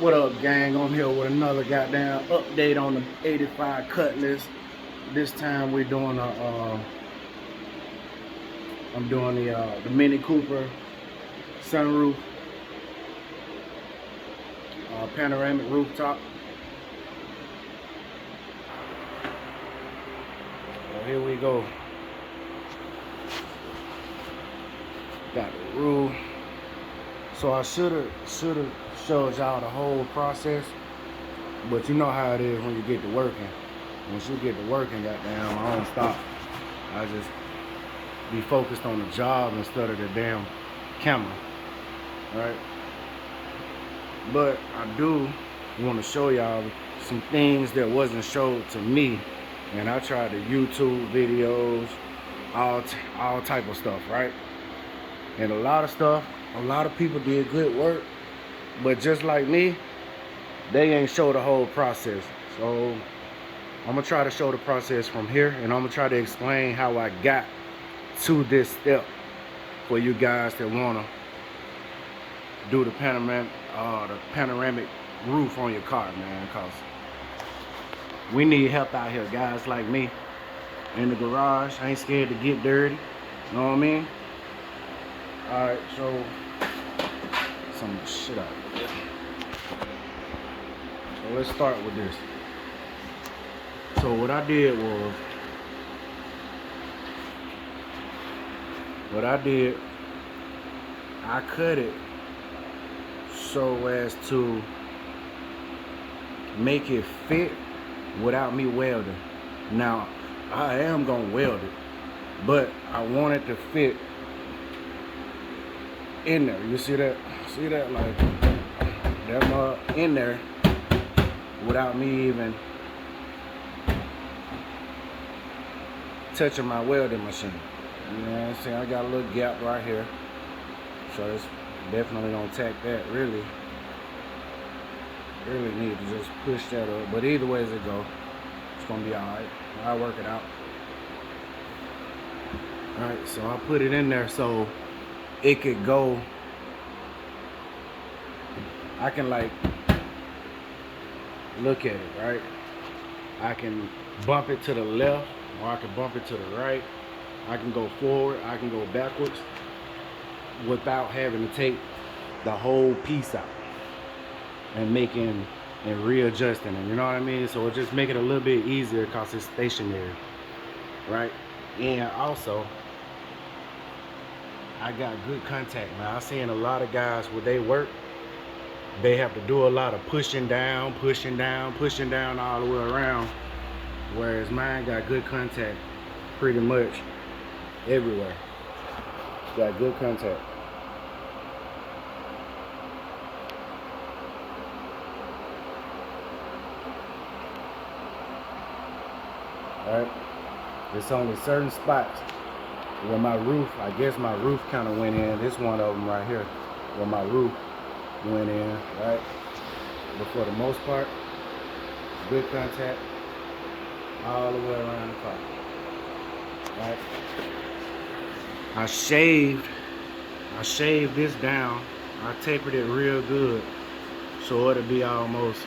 What up, gang? I'm here with another goddamn update on the 85 Cutlass. This time we're doing I'm doing the Mini Cooper sunroof, panoramic rooftop. So here we go. Got the roof. So I shoulda showed y'all the whole process, but you know how it is when you get to working. Once you get to working, goddamn, I don't stop. I just be focused on the job instead of the damn camera, right? But I do want to show y'all some things that wasn't showed to me, and I tried the YouTube videos, all type of stuff, right? And a lot of people did good work, but just like me, they ain't show the whole process. So I'm gonna try to show the process from here, and I'm gonna try to explain how I got to this step for you guys that wanna do the panoramic roof on your car, man. Cause we need help out here, guys like me in the garage. I ain't scared to get dirty. You know what I mean? All right, so some shit out here. So let's start with this. So what I did, I cut it so as to make it fit without me welding. Now, I am gonna weld it, but I want it to fit in there. You see that? See that? Like that mud in there without me even touching my welding machine. You know what I'm saying? I got a little gap right here, so it's definitely gonna tack that. Really need to just push that up. But either way as it go, it's gonna be alright. I'll work it out. Alright, so I put it in there so it could go. I can like look at it, right? I can bump it to the left, or I can bump it to the right. I can go forward, I can go backwards without having to take the whole piece out and readjusting it, you know what I mean? So it just make it a little bit easier because it's stationary, right? And also, I got good contact, man. I've seen a lot of guys where they work, they have to do a lot of pushing down all the way around, whereas mine got good contact pretty much everywhere. Got good contact. Alright, it's only certain spots where my roof, I guess my roof kind of went in. This one of them right here where my roof went in, right? But for the most part, good contact all the way around the car. Right? I shaved this down. I tapered it real good, so it'll be almost,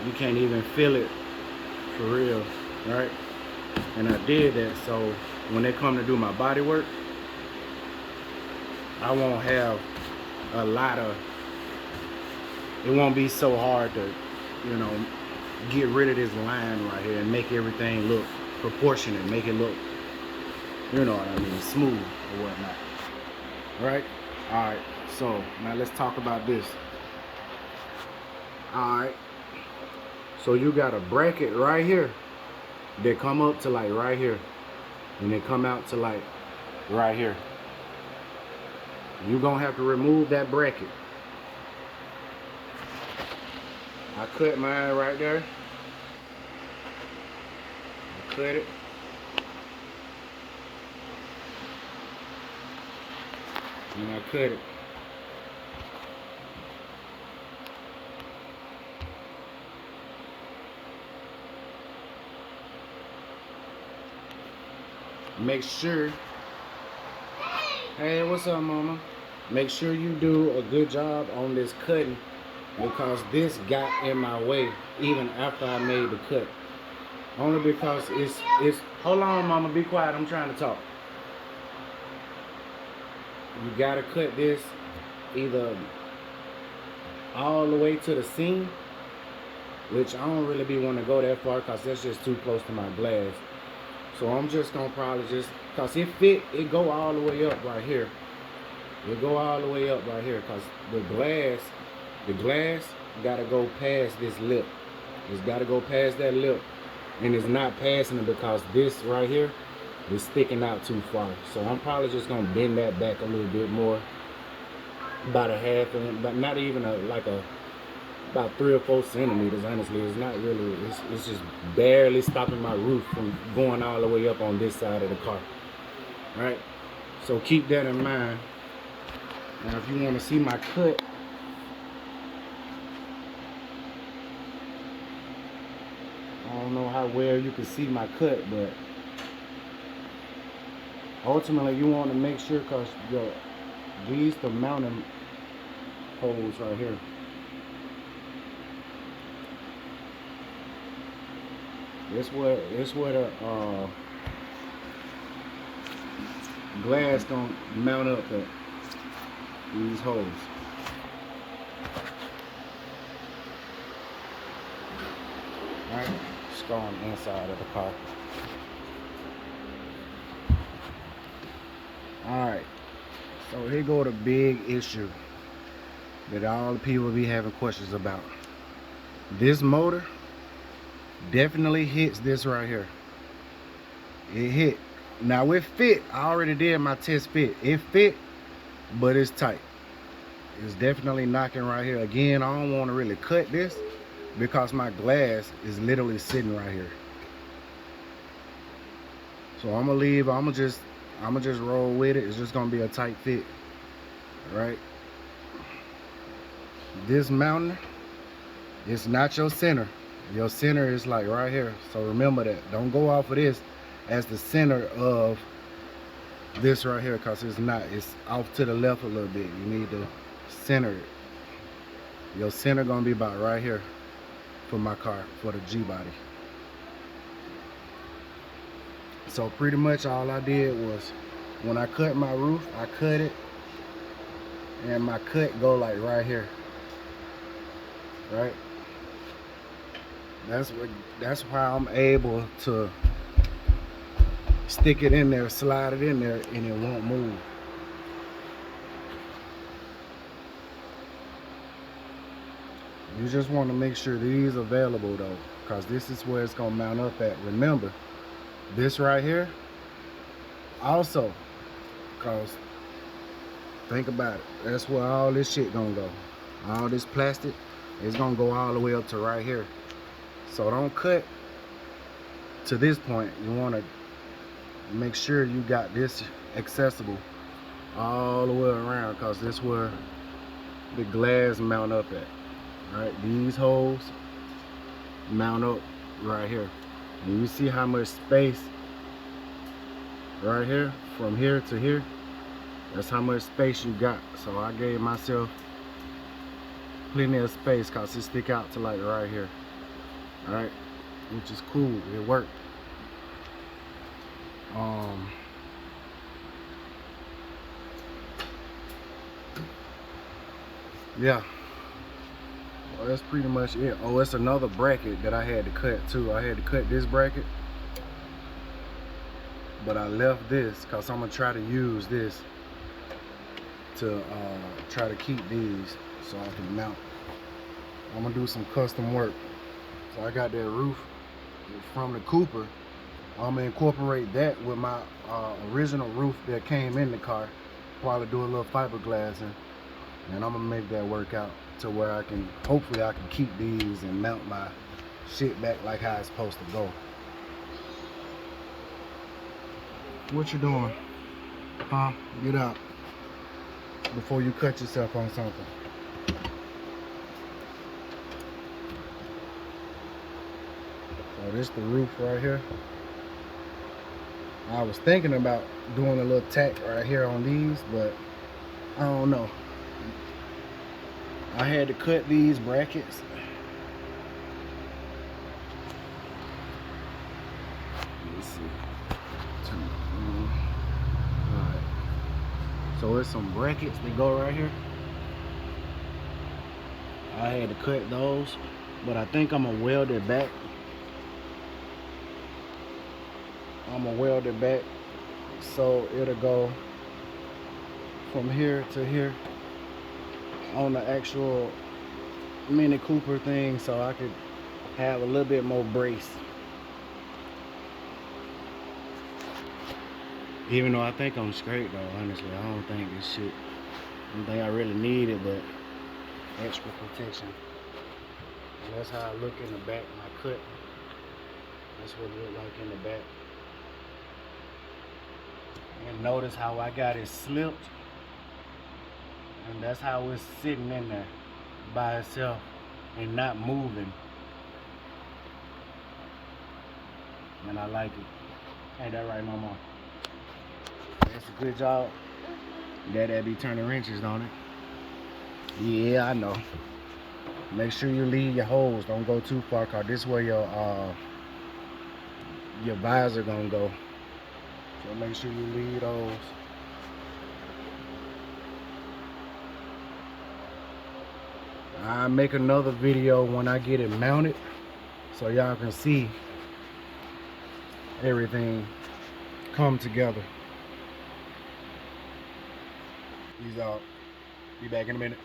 you can't even feel it for real, right? And I did that so when they come to do my body work, I won't have a lot of, it won't be so hard to, you know, get rid of this line right here and make everything look proportionate, make it look, you know what I mean, smooth or whatnot, right? All right, so now let's talk about this. All right, so you got a bracket right here that come up to like right here, and they come out to like right here. You're gonna have to remove that bracket. I cut mine right there. I cut it. And I cut it. Make sure, hey, what's up, mama? Make sure you do a good job on this cutting because this got in my way even after I made the cut. Only because it's hold on, mama, be quiet, I'm trying to talk. You gotta cut this either all the way to the seam, which I don't really be want to go that far because that's just too close to my glass. So I'm just gonna probably just, cause it go all the way up right here. It go all the way up right here because the glass gotta go past this lip. It's gotta go past that lip, and it's not passing it because this right here is sticking out too far. So I'm probably just gonna bend that back a little bit more, about a half inch, but not even about 3 or 4 centimeters. Honestly, it's not really. It's just barely stopping my roof from going all the way up on this side of the car. All right. So keep that in mind. Now, if you want to see my cut, I don't know how well you can see my cut, but ultimately you want to make sure, because these the mounting holes right here. It's where the glass gonna mount up at these holes. Alright, let's go on the inside of the car. Alright, so here go the big issue that all the people be having questions about. This motor definitely hits this right here. It hit. Now it fit. I already did my test fit. It fit, but it's tight. It's definitely knocking right here. Again, I don't want to really cut this because my glass is literally sitting right here. So I'm gonna leave. I'm gonna just roll with it. It's just gonna be a tight fit. All right. This mounting, it's not your center. Your center is like right here. So remember that. Don't go off of this as the center of this right here, because it's not. It's off to the left a little bit. You need to center it. Your center gonna be about right here for my car, for the Gbody. So pretty much all I did was, when I cut my roof, I cut it, and my cut go like right here. Right? That's why I'm able to stick it in there, slide it in there, and it won't move. You just want to make sure these are available though, because this is where it's gonna mount up at. Remember, this right here also, because think about it, that's where all this shit gonna go. All this plastic is gonna go all the way up to right here. So don't cut to this point. You want to make sure you got this accessible all the way around, because this is where the glass mount up at. Right, these holes mount up right here, and you see how much space right here, from here to here. That's how much space you got. So I gave myself plenty of space, because it stick out to like right here. All right, which is cool. It worked. Yeah, well, that's pretty much it. Oh, it's another bracket that I had to cut too. I had to cut this bracket, but I left this because I'm gonna try to use this to try to keep these so I can mount. I'm gonna do some custom work. So I got that roof from the Cooper. I'm gonna incorporate that with my original roof that came in the car. Probably do a little fiberglassing, and I'm gonna make that work out to where I can, hopefully I can keep these and mount my shit back like how it's supposed to go. What you doing? Huh? Get out before you cut yourself on something. So this the roof right here. I was thinking about doing a little tack right here on these, but I don't know. I had to cut these brackets. Let's see. Turn it on. Alright. So there's some brackets that go right here. I had to cut those, but I think I'm gonna weld it back. So it'll go from here to here on the actual Mini Cooper thing, so I could have a little bit more brace. Even though I think I'm straight though, honestly, I don't think this shit, I don't think I really need it, but extra protection. And that's how I look in the back when I cut. That's what it look like in the back. And notice how I got it slipped. And that's how it's sitting in there by itself and not moving. And I like it. Ain't that right, Mama? That's a good job. That be turning wrenches, don't it? Yeah, I know. Make sure you leave your holes. Don't go too far, cause this is where your visor gonna go. So make sure you leave those. I'll make another video when I get it mounted, so y'all can see everything come together. Peace out. Be back in a minute.